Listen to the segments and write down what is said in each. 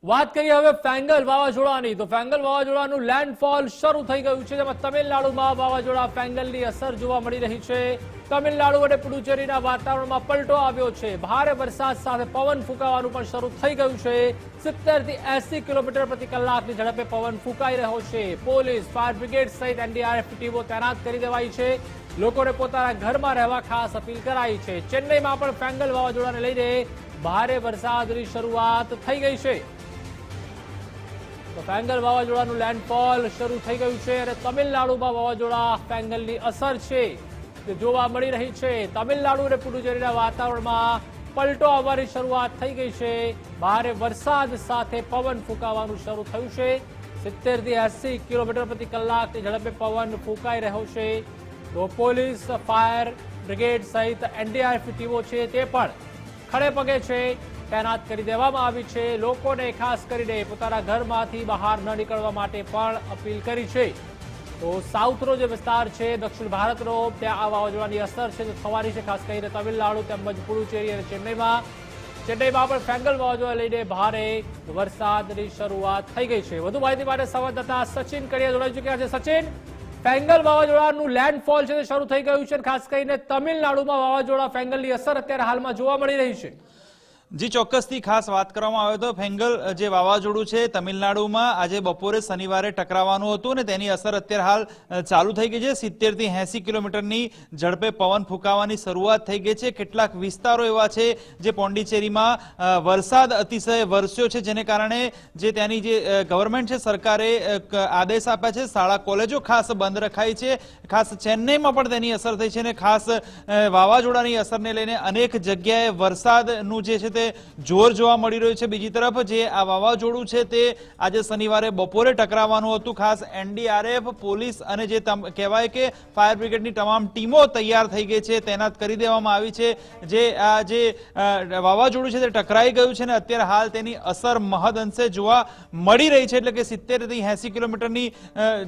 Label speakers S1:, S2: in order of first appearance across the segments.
S1: વાત કરીએ હવે ફેંગલ વાવાઝોડાની તો ફેંગલ વાવાઝોડાનું લેન્ડફોલ શરૂ થઈ ગયું છે, જેમાં તમિલનાડુમાં વાવાઝોડા ફેંગલની અસર જોવા મળી રહી છે। તમિલનાડુ અને પુડુચેરીના વાતાવરણમાં પલટો આવ્યો છે। ભારે વરસાદ સાથે પવન ફૂંકાવાનું પણ શરૂ થઈ ગયું છે। 70 થી 80 કિલોમીટર પ્રતિ કલાકની ઝડપે પવન ફૂંકાઈ રહ્યો છે। પોલીસ, ફાયર બ્રિગેડ સહિત એનડીઆરએફ ટીમો તૈનાત કરી દેવાઈ છે। લોકોને પોતાના ઘરમાં રહેવા ખાસ અપીલ કરાઈ છે। ચેન્નઈમાં પણ ફેંગલ વાવાઝોડાને લઈને ભારે વરસાદની શરૂઆત થઈ ગઈ છે। તો ફેંગલ વાવાઝોડાનું લેન્ડફોલ શરૂ થઈ ગયું છે અને તમિલનાડુમાં વાવાઝોડા ફેંગલની અસર છે તે જોવા મળી રહી છે। તમિલનાડુ અને પુડુચેરીના વાતાવરણમાં પલટો આવવાની શરૂઆત થઈ ગઈ છે। ભારે વરસાદ સાથે પવન ફૂંકાવાનું શરૂ થયું છે। 70 થી 80 કિલોમીટર પ્રતિ કલાકની ઝડપે પવન ફૂંકાઈ રહ્યો છે। તો પોલીસ, ફાયર બ્રિગેડ સહિત એનડીઆરએફ ટીમો છે તે પણ ખડે પગે છે, તૈનાત કરી દેવામાં આવી છે। લોકોને ખાસ કરીને પોતાના ઘરમાંથી બહાર ન નીકળવા માટે પણ અપીલ કરી છે। તો સાઉથનો જે વિસ્તાર છે, દક્ષિણ ભારતનો, ત્યાં આ વાવાઝોડાની અસર છે જે થવાની છે, ખાસ કરીને તમિલનાડુ તેમજ પુડુચેરી અને ચેન્નઈમાં પણ ફેંગલ વાવાઝોડા લઈને ભારે વરસાદની શરૂઆત થઈ ગઈ છે। વધુ માહિતી માટે સંવાદદાતા સચિન કડિયા જોડાઈ ચૂક્યા છે। સચિન, ફેંગલ વાવાઝોડાનું લેન્ડફોલ છે તે શરૂ થઈ ગયું છે, ખાસ કરીને તમિલનાડુમાં વાવાઝોડા ફેંગલની અસર અત્યારે હાલમાં જોવા મળી રહી છે।
S2: જી, ચોક્કસથી ખાસ વાત કરવામાં આવે તો ફેંગલ જે વાવાઝોડું છે તમિલનાડુમાં આજે બપોરે શનિવારે ટકરાવવાનું હતું અને તેની અસર અત્યારે હાલ ચાલુ થઈ ગઈ છે। 70 થી 80 કિલોમીટરની ઝડપે પવન ફૂંકાવાની શરૂઆત થઈ ગઈ છે। કેટલાક વિસ્તારો એવા છે જે પોંડિચેરીમાં વરસાદ અતિશય વરસ્યો છે, જેને કારણે જે ત્યાંની જે ગવર્મેન્ટ છે, સરકારે આદેશ આપ્યા છે, શાળા કોલેજો ખાસ બંધ રખાઈ છે। ખાસ ચેન્નઈમાં પણ તેની અસર થઈ છે અને ખાસ વાવાઝોડાની અસરને લઈને અનેક જગ્યાએ વરસાદનું જે છે જોર જોવા મળી રહ્યું છે। બીજી તરફ જે આ વાવાઝોડું છે તે આજે શનિવારે બપોરે ટકરાવવાનું હતું। ખાસ એનડીઆરએફ, પોલીસ અને જે કહેવાય કે ફાયર બ્રિગેડની તમામ ટીમો તૈયાર થઈ ગઈ છે, તૈનાત કરી દેવામાં આવી છે। જે આ જે વાવાઝોડું છે તે ટકરાઈ ગયું છે અને અત્યારે હાલ તેની અસર મહદઅંશે જોવા મળી રહી છે, એટલે કે 70 થી 80 કિલોમીટરની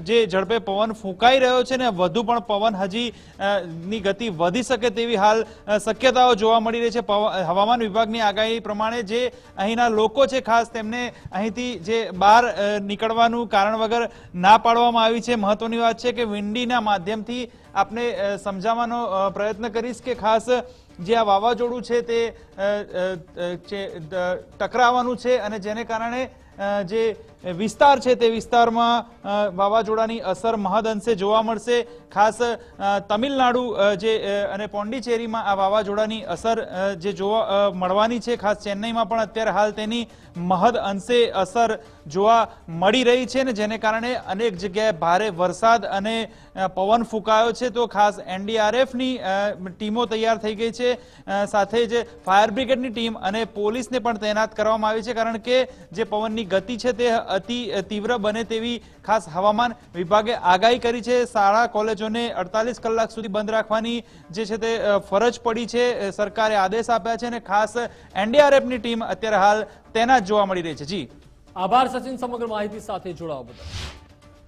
S2: જે ઝડપે પવન ફૂંકાઈ રહ્યો છે ને વધુ પણ પવન હજી ની ગતિ વધી શકે તેવી હાલ શક્યતાઓ જોવા મળી રહી છે। હવામાન વિભાગની આગાહી પ્રમાણે જે અહીંના લોકો છે ખાસ તેમને અહીંથી જે બહાર નીકળવાનું કારણ વગર ના પાડવામાં આવી છે। મહત્વની વાત છે કે વિંડીના માધ્યમથી આપને સમજાવવાનો પ્રયત્ન કરીશ કે ખાસ જે આ વાવાઝોડું છે તે ટકરાવવાનું છે અને જેને કારણે જે વિસ્તાર છે તે વિસ્તારમાં વાવાઝોડાની અસર મહદઅંશે જોવા મળશે। ખાસ તમિલનાડુ જે અને પોંડિચેરીમાં આ વાવાઝોડાની અસર જે જોવા મળવાની છે, ખાસ ચેન્નઈમાં પણ અત્યારે હાલ તેની મહદઅંશે અસર જોવા મળી રહી છે ને જેને કારણે અનેક જગ્યાએ ભારે વરસાદ અને પવન ફૂંકાયો છે। તો ખાસ એનડીઆરએફની ટીમો તૈયાર થઈ ગઈ છે, સાથે જ ફાયર બ્રિગેડની ટીમ અને પોલીસને પણ તૈનાત કરવામાં આવી છે, કારણ કે જે પવનની ગતિ છે તે અતિ તીવ્ર બને તેવી ખાસ હવામાન વિભાગે આગાહી કરી છે। શાળા કોલેજોને 48 કલાક સુધી બંધ રાખવાની જે છે તે ફરજ પડી છે, સરકારે આદેશ આપ્યા છે અને ખાસ એનડીઆરએફની ટીમ અત્યારે હાલ તૈનાત જોવા મળી રહી છે। જી,
S1: આભાર સચિન, સમગ્ર માહિતી સાથે જોડાવા બદલ।